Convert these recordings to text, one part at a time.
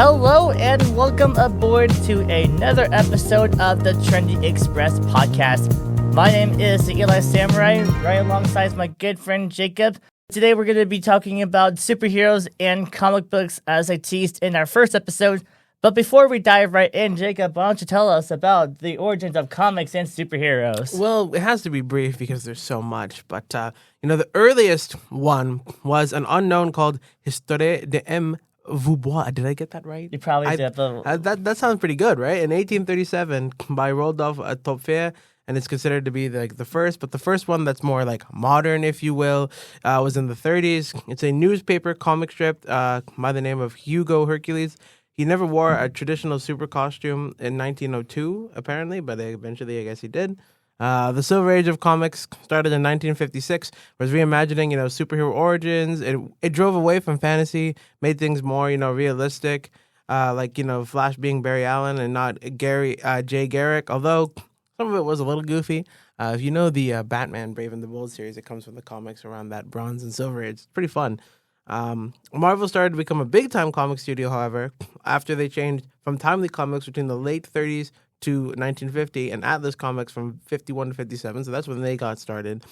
Hello and welcome aboard to another episode of the Trendy Express podcast. My name is the Eli Samurai, right alongside my good friend Jacob. Today we're going to be talking about superheroes and comic books as I teased in our first episode. But before we dive right in, Jacob, why don't you tell us about the origins of comics and superheroes? Well, it has to be brief because there's so much. But, the earliest one was an unknown called Histoire de M. Vaubois. Did I get that right? You probably did. That sounds pretty good, right? In 1837 by Rodolphe Topfer, and it's considered to be the first, but the first one that's more like modern, if you will, was in the 30s. It's a newspaper comic strip by the name of Hugo Hercules. He never wore a traditional super costume in 1902, apparently, but eventually I guess he did. The Silver Age of comics started in 1956, was reimagining, superhero origins. It drove away from fantasy, made things more, realistic, Flash being Barry Allen and not Jay Garrick, although some of it was a little goofy. If you know the Batman Brave and the Bold series, it comes from the comics around that Bronze and Silver Age. It's pretty fun. Marvel started to become a big-time comic studio, however, after they changed from Timely Comics between the late 30s to 1950 and Atlas Comics from 51 to 57, so that's when they got started.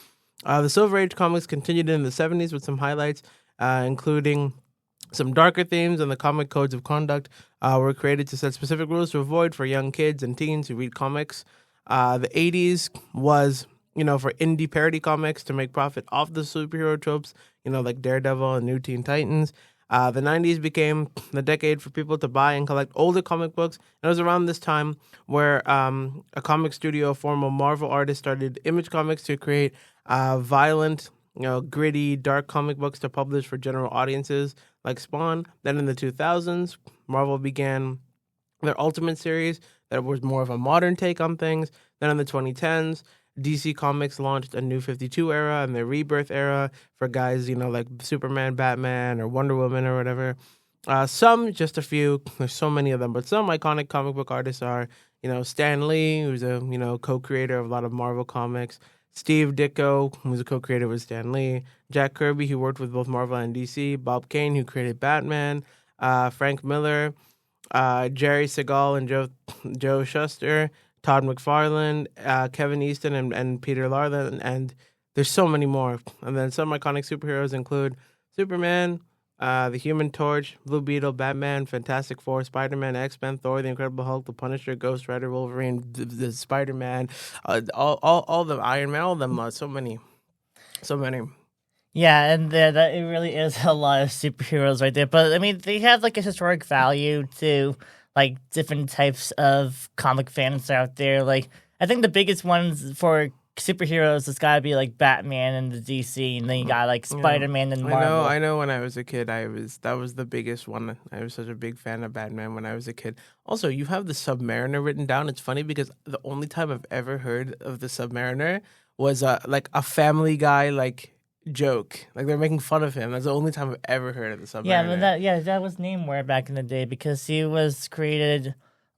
The Silver Age comics continued in the 70s with some highlights, including some darker themes, and the comic codes of conduct were created to set specific rules to avoid for young kids and teens who read comics. The 80s was for indie parody comics to make profit off the superhero tropes, like Daredevil and New Teen Titans. The 90s became the decade for people to buy and collect older comic books. And it was around this time where a comic studio, former Marvel artist, started Image Comics to create violent, gritty, dark comic books to publish for general audiences like Spawn. Then in the 2000s, Marvel began their Ultimate series that was more of a modern take on things. Then in the 2010s, DC Comics launched a New 52 era and the Rebirth era for guys, like Superman, Batman, or Wonder Woman or whatever. Just a few, there's so many of them, but some iconic comic book artists are, Stan Lee, who's a, co-creator of a lot of Marvel comics, Steve Ditko, who's a co-creator with Stan Lee, Jack Kirby, who worked with both Marvel and DC, Bob Kane, who created Batman, Frank Miller, Jerry Segal and Joe Shuster, Todd McFarlane, Kevin Easton, and Peter Larlin, and there's so many more. And then some iconic superheroes include Superman, the Human Torch, Blue Beetle, Batman, Fantastic Four, Spider-Man, X-Men, Thor, the Incredible Hulk, the Punisher, Ghost Rider, Wolverine, the Spider-Man, all the Iron Man, all of them. So many. Yeah, and that it really is a lot of superheroes right there. But I mean, they have like a historic value to like different types of comic fans out there. Like, I think the biggest ones for superheroes has got to be like Batman and the DC, and then you got like Spider-Man and Marvel. I know. When I was a kid, that was the biggest one. I was such a big fan of Batman when I was a kid. Also, you have the Submariner written down. It's funny because the only time I've ever heard of the Submariner was like a Family Guy joke. Like they're making fun of him. That's the only time I've ever heard of the Submariner. That was Namor back in the day because he was created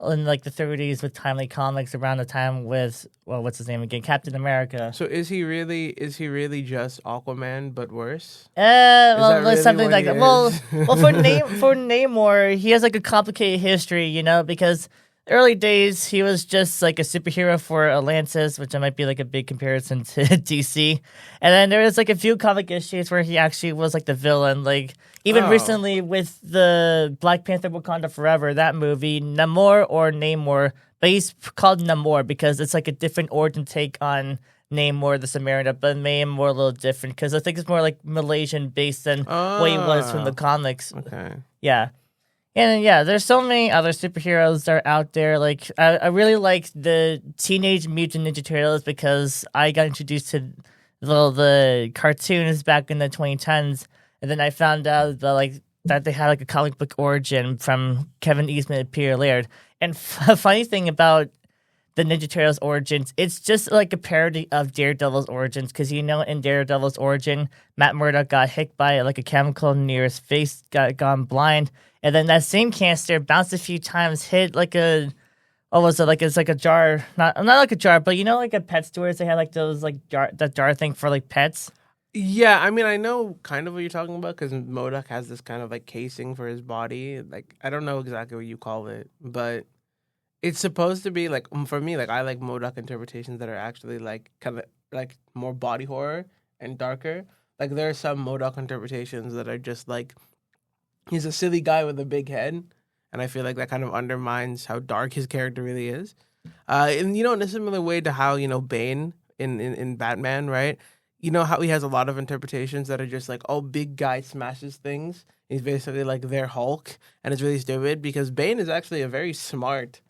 in like the 30s with Timely Comics around the time with what's his name again? Captain America. So is he really just Aquaman but worse? Really something like that. Well, for Namor, he has like a complicated history, because early days, he was just like a superhero for Atlantis, which might be like a big comparison to DC. And then there was like a few comic issues where he actually was like the villain. Like even recently with the Black Panther Wakanda Forever, that movie, Namor, but he's called Namor because it's like a different origin take on Namor the Submariner, but made him more a little different because I think it's more like Malaysian based than what he was from the comics. Okay. Yeah. And there's so many other superheroes that are out there. Like, I really like the Teenage Mutant Ninja Turtles because I got introduced to the cartoons back in the 2010s, and then I found out that they had like a comic book origin from Kevin Eastman and Peter Laird. And a funny thing about the Ninja Turtles origins, it's just like a parody of Daredevil's origins because in Daredevil's origin, Matt Murdock got hit by like a chemical near his face, gone blind. And then that same canister bounced a few times, hit like a, what was it? Like it's like a jar, not like a jar, but like at pet stores they had like those like that jar thing for like pets. Yeah, I mean, I know kind of what you're talking about because Modok has this kind of like casing for his body. Like, I don't know exactly what you call it, but it's supposed to be like for me, like I like Modok interpretations that are actually like kind of like more body horror and darker. Like there are some Modok interpretations that are just like he's a silly guy with a big head, and I feel like that kind of undermines how dark his character really is. And in a similar way to how Bane in Batman, right? You know how he has a lot of interpretations that are just like, oh, big guy smashes things. He's basically like their Hulk, and it's really stupid because Bane is actually a very smart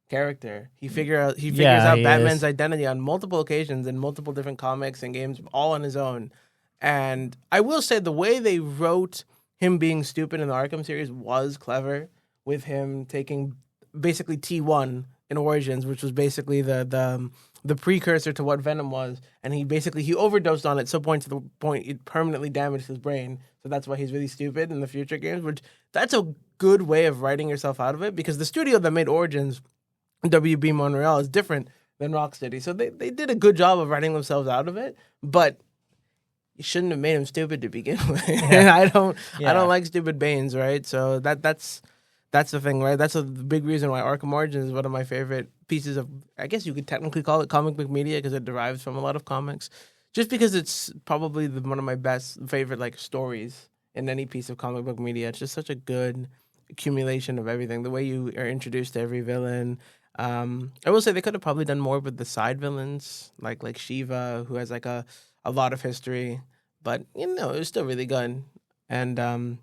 character. He figures Yeah, out he Batman's is. identity on multiple occasions in multiple different comics and games, all on his own. And I will say the way they wrote him being stupid in the Arkham series was clever, with him taking basically T1 in Origins, which was basically the precursor to what Venom was, and he overdosed on it so to the point it permanently damaged his brain. So that's why he's really stupid in the future games. Which that's a good way of writing yourself out of it because the studio that made Origins, WB Montreal, is different than Rocksteady. So they did a good job of writing themselves out of it, but you shouldn't have made him stupid to begin with. Yeah, I don't yeah. like stupid Banes, right? So that's the thing, right? That's a big reason why Arkham Origins is one of my favorite pieces of, I guess you could technically call it comic book media because it derives from a lot of comics. Just because it's probably one of my favorite like stories in any piece of comic book media. It's just such a good accumulation of everything. The way you are introduced to every villain. I will say they could have probably done more with the side villains, like Shiva, who has like a lot of history, but it was still really good. And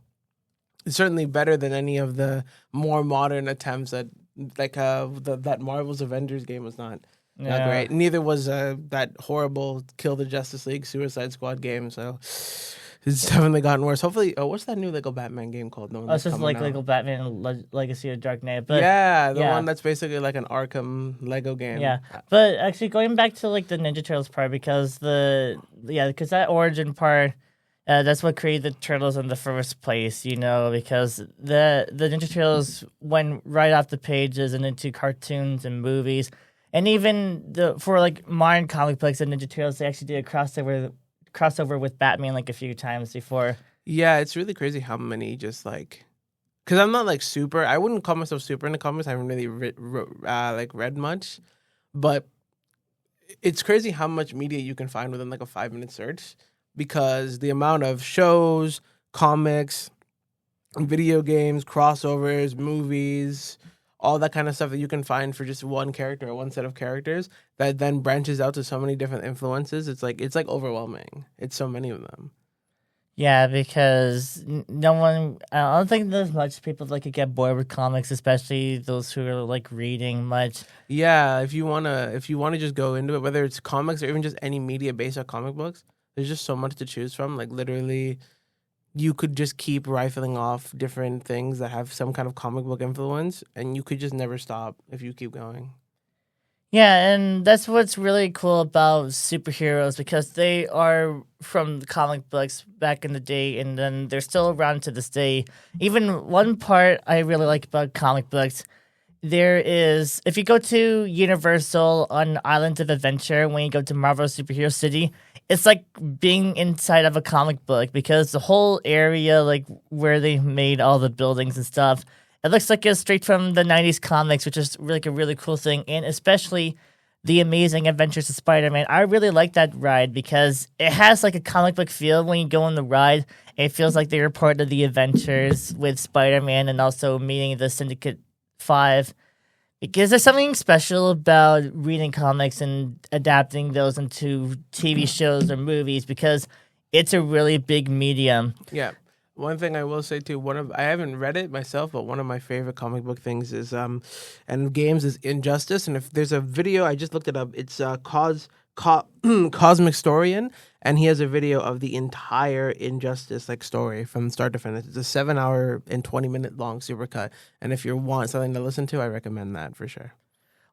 it's certainly better than any of the more modern attempts at like that Marvel's Avengers game was not Yeah. great. Neither was that horrible Kill the Justice League Suicide Squad game. So it's definitely gotten worse. Hopefully, what's that new Lego Batman game called? The one It's that's just coming like out. Lego Batman Legacy of Dark Knight. But Yeah, the one yeah, that's basically like an Arkham Lego game. yeah. But actually going back to like the Ninja Turtles part because because that origin part that's what created the turtles in the first place, because the Ninja Turtles went right off the pages and into cartoons and movies. And even for like modern comic books, the Ninja Turtles they actually did a crossover with Batman like a few times before. Yeah, it's really crazy how many just like because I'm not like super. I wouldn't call myself super into comics. I haven't really read much, but it's crazy how much media you can find within like a 5 minute search because the amount of shows, comics, video games, crossovers, movies, all that kind of stuff that you can find for just one character or one set of characters that then branches out to so many different influences. It's like overwhelming. It's so many of them. Yeah, because no one. I don't think there's much people that could get bored with comics, especially those who are like reading much. Yeah, if you wanna just go into it, whether it's comics or even just any media based on comic books, there's just so much to choose from. Like literally, you could just keep rifling off different things that have some kind of comic book influence, and you could just never stop if you keep going. Yeah, and that's what's really cool about superheroes because they are from the comic books back in the day, and then they're still around to this day. Even one part I really like about comic books there is if you go to Universal on Islands of Adventure when you go to Marvel Superhero City, it's like being inside of a comic book because the whole area, like where they made all the buildings and stuff, it looks like it's straight from the '90s comics, which is like a really cool thing, and especially the Amazing Adventures of Spider-Man. I really like that ride because it has like a comic book feel when you go on the ride. It feels like they're part of the adventures with Spider-Man and also meeting the Syndicate 5 because there's something special about reading comics and adapting those into TV shows or movies because it's a really big medium. Yeah. One thing I will say too, I haven't read it myself, but one of my favorite comic book things is and games is Injustice. And if there's a video, I just looked it up. It's Cosmic Storian, and he has a video of the entire Injustice like story from start to finish. It's a 7 hour and 20 minute long supercut. And if you want something to listen to, I recommend that for sure.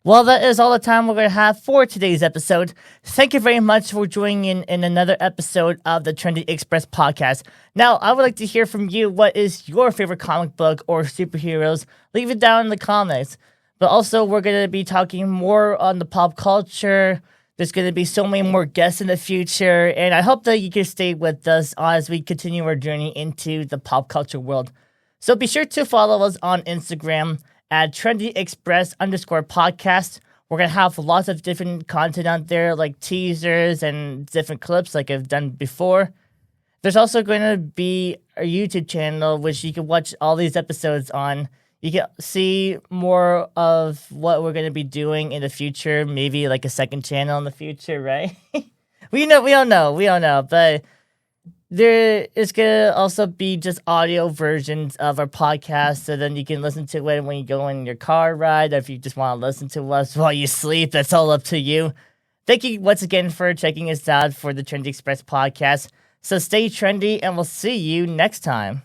Well, that is all the time we're going to have for today's episode. Thank you very much for joining in another episode of the Trendy Express podcast. Now, I would like to hear from you. What is your favorite comic book or superheroes? Leave it down in the comments. But also, we're going to be talking more on the pop culture, There's going to be so many more guests in the future, and I hope that you can stay with us as we continue our journey into the pop culture world. So be sure to follow us on Instagram at trendyexpress_podcast. We're going to have lots of different content out there, like teasers and different clips like I've done before. There's also going to be a YouTube channel, which you can watch all these episodes on. You can see more of what we're going to be doing in the future, maybe like a second channel in the future, right? we don't know, but there is going to also be just audio versions of our podcast, so then you can listen to it when you go in your car ride, or if you just want to listen to us while you sleep, that's all up to you. Thank you once again for checking us out for the Trendy Express podcast. So stay trendy, and we'll see you next time.